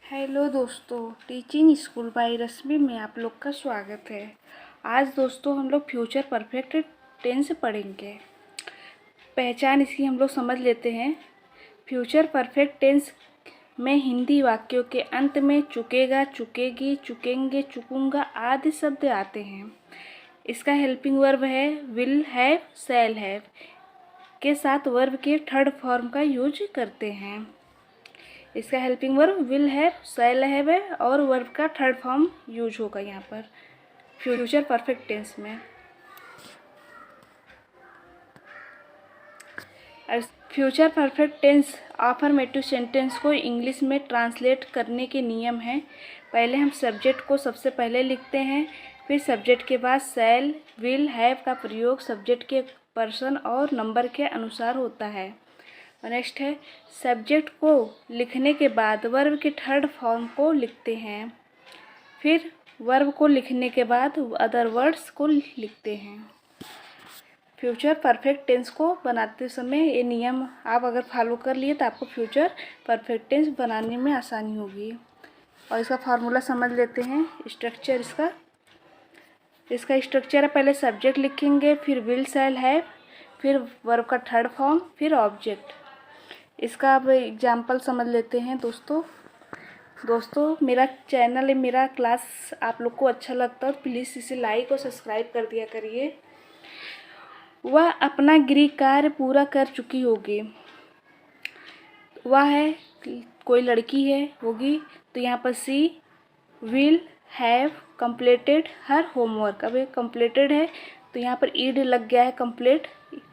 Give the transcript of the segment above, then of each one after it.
Hello दोस्तों, teaching school by रश्मि में आप लोग का स्वागत है। आज दोस्तों हम लोग फ्यूचर परफेक्ट टेंस पढ़ेंगे। पहचान इसकी हम लोग समझ लेते हैं। फ्यूचर परफेक्ट टेंस में हिंदी वाक्यों के अंत में चुकेगा, चुकेगी, चुकेंगे, चुकूंगा आदि शब्द आते हैं। इसका हेल्पिंग वर्ब है विल हैव, शैल हैव के साथ वर्ब के थर्ड फॉर्म का यूज करते हैं। इसका helping verb will have, shall have है और वर्ब का थर्ड फॉर्म यूज होगा यहाँ पर फ्यूचर परफेक्ट टेंस में। Future perfect tense affirmative sentence को इंग्लिश में ट्रांसलेट करने के नियम हैं। पहले हम सब्जेक्ट को सबसे पहले लिखते हैं, फिर सब्जेक्ट के बाद शैल, विल, हैव का प्रयोग सब्जेक्ट के पर्सन और नंबर के अनुसार होता है। और नेक्स्ट है सब्जेक्ट को लिखने के बाद वर्ब के थर्ड फॉर्म को लिखते हैं, फिर वर्ब को लिखने के बाद अदर वर्ड्स को लिखते हैं। फ्यूचर परफेक्ट टेंस को बनाते समय ये नियम आप अगर फॉलो कर लिए तो आपको फ्यूचर परफेक्ट टेंस बनाने में आसानी होगी। और इसका फार्मूला समझ लेते हैं। स्ट्रक्चर इसका स्ट्रक्चर है, पहले सब्जेक्ट लिखेंगे, फिर विल, शैल, हैव, फिर वर्ब का थर्ड फॉर्म, फिर ऑब्जेक्ट। इसका अब एग्जाम्पल समझ लेते हैं। दोस्तों मेरा चैनल है, मेरा क्लास आप लोग को अच्छा लगता है तो प्लीज़ इसे लाइक और सब्सक्राइब कर दिया करिए। वह अपना गृह कार्य पूरा कर चुकी होगी। वह है कोई लड़की है होगी, तो यहाँ पर she will have completed her homework. अब ये कंप्लीटेड है तो यहाँ पर ईड लग गया है कंप्लीट,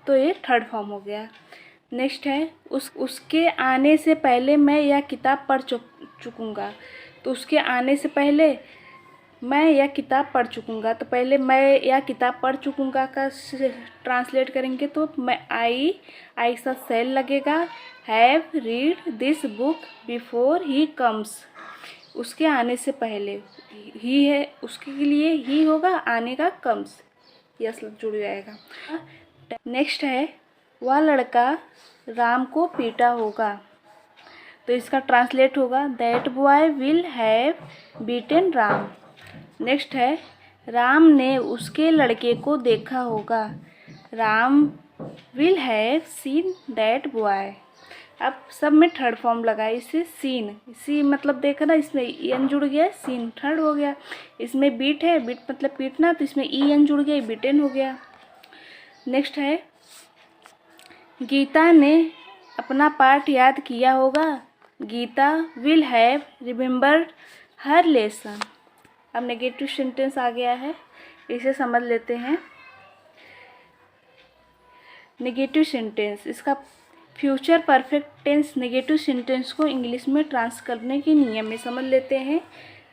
तो ये थर्ड फॉर्म हो गया। नेक्स्ट है उसके आने से पहले मैं यह किताब पढ़ चुकूँगा। तो उसके आने से पहले मैं यह किताब पढ़ चुकूँगा, तो पहले मैं यह किताब पढ़ चुकूँगा का ट्रांसलेट करेंगे तो मैं आई के साथ शैल लगेगा। Have read this book before he comes. उसके आने से पहले ही है, उसके लिए ही होगा, आने का कम्स, यह शब्द जुड़ जाएगा। नेक्स्ट है वह लड़का राम को पीटा होगा। तो इसका ट्रांसलेट होगा that boy will have beaten Ram. Next है राम ने उसके लड़के को देखा होगा। Ram will have seen that boy. अब सब में थर्ड फॉर्म लगा, इसे सीन, सी मतलब देखना, इसमें एन जुड़ गया, सीन थर्ड हो गया। इसमें बीट है, बीट मतलब पीटना, तो इसमें ई एन जुड़ गया, बीटन हो गया। नेक्स्ट है गीता ने अपना पाठ याद किया होगा। Gita will have remembered her lesson. अब नेगेटिव सेंटेंस आ गया है, इसे समझ लेते हैं। नेगेटिव सेंटेंस, इसका future perfect tense negative sentence को इंग्लिश में ट्रांस करने के नियम में समझ लेते हैं,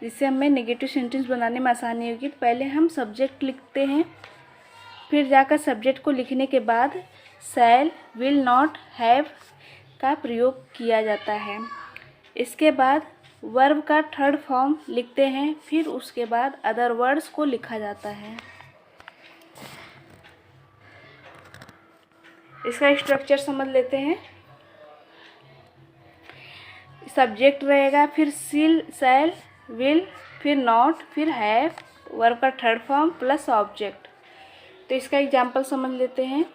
जिससे हमें नेगेटिव सेंटेंस बनाने में आसानी होगी। तो पहले हम सब्जेक्ट लिखते हैं, फिर जाकर सब्जेक्ट को लिखने के बाद शैल, विल, नॉट, हैव का प्रयोग किया जाता है। इसके बाद वर्ब का थर्ड फॉर्म लिखते हैं, फिर उसके बाद अदर वर्ड्स को लिखा जाता है। इसका स्ट्रक्चर समझ लेते हैं। सब्जेक्ट रहेगा, फिर सिल, शैल, विल, फिर नॉट, फिर हैव, वर्ब का थर्ड फॉर्म प्लस ऑब्जेक्ट। तो इसका एग्जाम्पल समझ लेते हैं।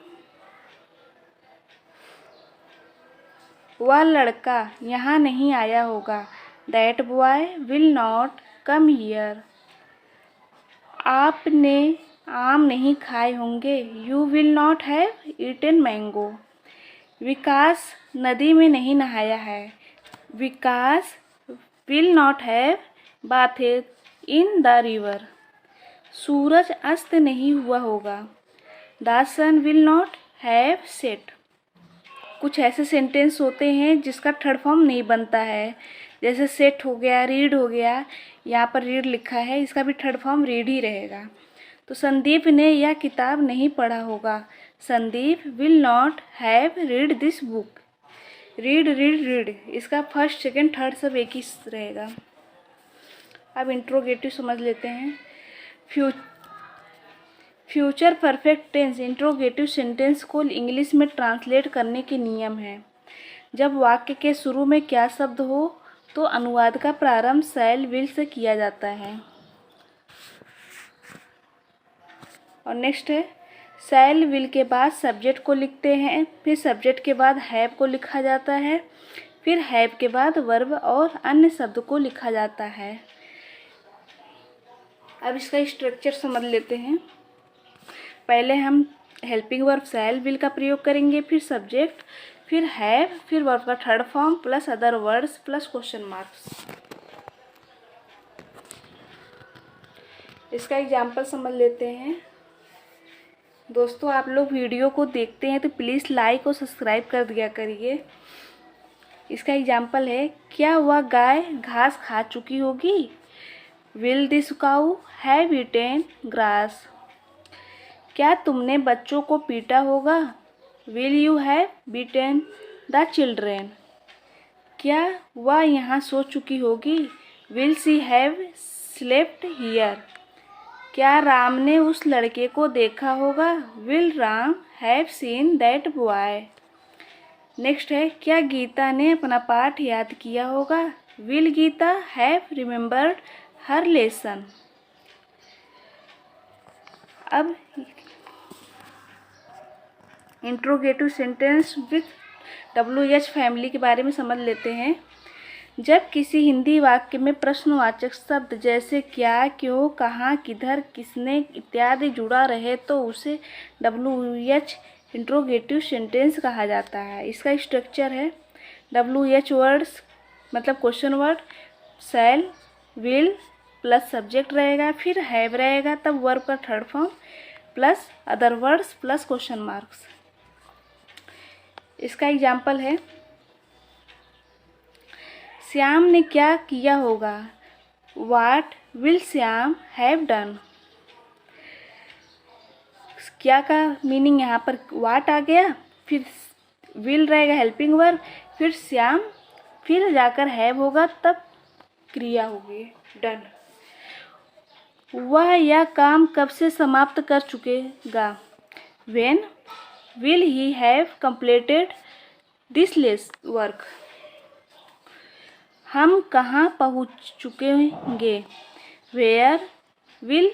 वह लड़का यहाँ नहीं आया होगा। That boy will not come here. आपने आम नहीं खाए होंगे। You will not have eaten mango. Vikas नदी में नहीं नहाया है। Vikas will not have bathed in the river. सूरज अस्त नहीं हुआ होगा। The sun will not have set. कुछ ऐसे सेंटेंस होते हैं जिसका थर्ड फॉर्म नहीं बनता है, जैसे सेट हो गया, रीड हो गया। यहाँ पर रीड लिखा है, इसका भी थर्ड फॉर्म रीड ही रहेगा। तो संदीप ने यह किताब नहीं पढ़ा होगा। Sandeep will not have read this book. Read, read, read, इसका फर्स्ट, सेकेंड, थर्ड सब एक ही रहेगा। अब इंट्रोगेटिव समझ लेते हैं। Future perfect tense interrogative sentence को इंग्लिश में ट्रांसलेट करने के नियम हैं। जब वाक्य के शुरू में क्या शब्द हो तो अनुवाद का प्रारंभ शैल विल से किया जाता है। और नेक्स्ट है, शैल विल के बाद सब्जेक्ट को लिखते हैं, फिर सब्जेक्ट के बाद हैव को लिखा जाता है, फिर हैव के बाद वर्ब और अन्य शब्द को लिखा जाता है। अब इसका स्ट्रक्चर समझ लेते हैं। पहले हम हेल्पिंग वर्ब शैल विल का प्रयोग करेंगे, फिर सब्जेक्ट, फिर हैव, फिर वर्ब का third form plus other words plus question marks. इसका एग्जाम्पल समझ लेते हैं। दोस्तों, आप लोग वीडियो को देखते हैं तो प्लीज़ लाइक और सब्सक्राइब कर दिया करिए। इसका एग्जाम्पल है, क्या वह गाय घास खा चुकी होगी? Will this cow have eaten grass? क्या तुमने बच्चों को पीटा होगा? Will you have beaten the children? क्या वह यहाँ सो चुकी होगी? Will she have slept here? क्या राम ने उस लड़के को देखा होगा? Will Ram have seen that boy? Next है, क्या गीता ने अपना पाठ याद किया होगा? Will Geeta have remembered her lesson? अब interrogative sentence with WH family के बारे में समझ लेते हैं। जब किसी हिंदी वाक्य में प्रश्नवाचक शब्द जैसे क्या, क्यों, कहाँ, किधर, किसने इत्यादि जुड़ा रहे तो उसे WH इंट्रोगेटिव सेंटेंस कहा जाता है। इसका स्ट्रक्चर है, WH वर्ड्स मतलब question word, shell will plus subject रहेगा, फिर हैव रहेगा, तब वर्ब का third form plus other words plus question marks. इसका एग्जाम्पल है, श्याम ने क्या किया होगा? What will Shyam have done? क्या का मीनिंग यहाँ पर वाट आ गया, फिर विल रहेगा हेल्पिंग वर्ब, फिर श्याम, फिर जाकर हैव होगा, तब क्रिया होगी डन। वह यह काम कब से समाप्त कर चुकेगा? When will he have completed this less work? हम कहाँ पहुँच चुकेंगे? Where will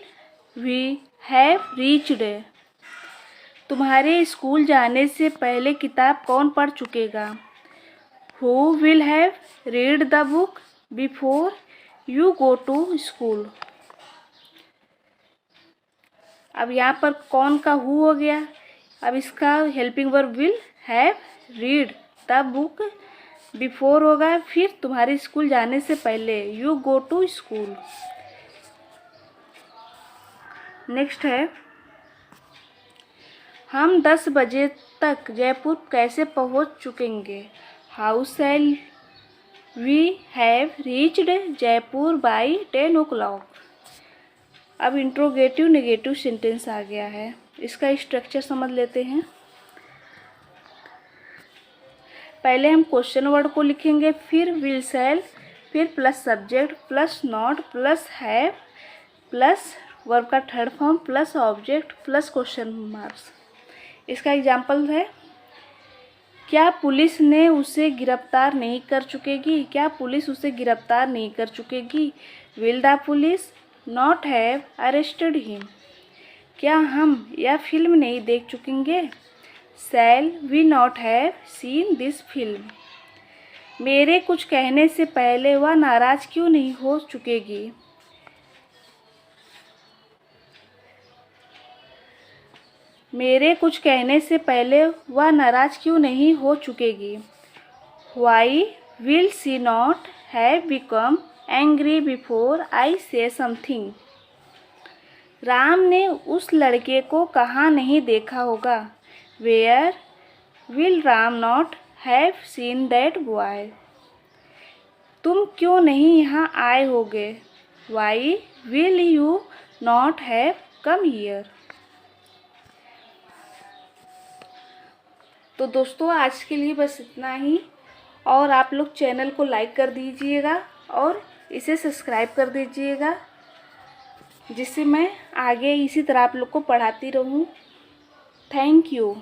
we have reached? तुम्हारे स्कूल जाने से पहले किताब कौन पढ़ चुकेगा? Who will have read the book before you go to school? अब यहाँ पर कौन का हु हो गया। अब इसका helping verb will have read the book before होगा, फिर तुम्हारे स्कूल जाने से पहले you go to school. Next है, हम 10 बजे तक जयपुर कैसे पहुंच चुकेंगे? How shall we have reached Jaipur by 10 o'clock? अब इंट्रोगेटिव नेगेटिव सेंटेंस आ गया है। इसका स्ट्रक्चर समझ लेते हैं। पहले हम क्वेश्चन वर्ड को लिखेंगे, फिर विल शैल, फिर plus subject plus not plus have plus verb का third form plus object plus question marks. इसका एग्जाम्पल है, क्या पुलिस ने उसे गिरफ्तार नहीं कर चुकेगी? क्या पुलिस उसे गिरफ्तार नहीं कर चुकेगी? Will the police not have arrested him? क्या हम यह फिल्म नहीं देख चुकेंगे? Shall we not have seen this film? मेरे कुछ कहने से पहले वह नाराज क्यों नहीं हो चुकेगी? मेरे कुछ कहने से पहले वह नाराज क्यों नहीं हो चुकेगी? Why will she not have become angry before I say something? Ram ने उस लड़के को कहाँ नहीं देखा होगा? Where will Ram not have seen that boy? तुम क्यों नहीं यहाँ आए होगे? Why will you not have come here? तो दोस्तों, आज के लिए बस इतना ही, और आप लोग चैनल को लाइक कर दीजिएगा और इसे सब्सक्राइब कर दीजिएगा, जिससे मैं आगे इसी तरह आप लोग को पढ़ाती रहूँ। Thank you.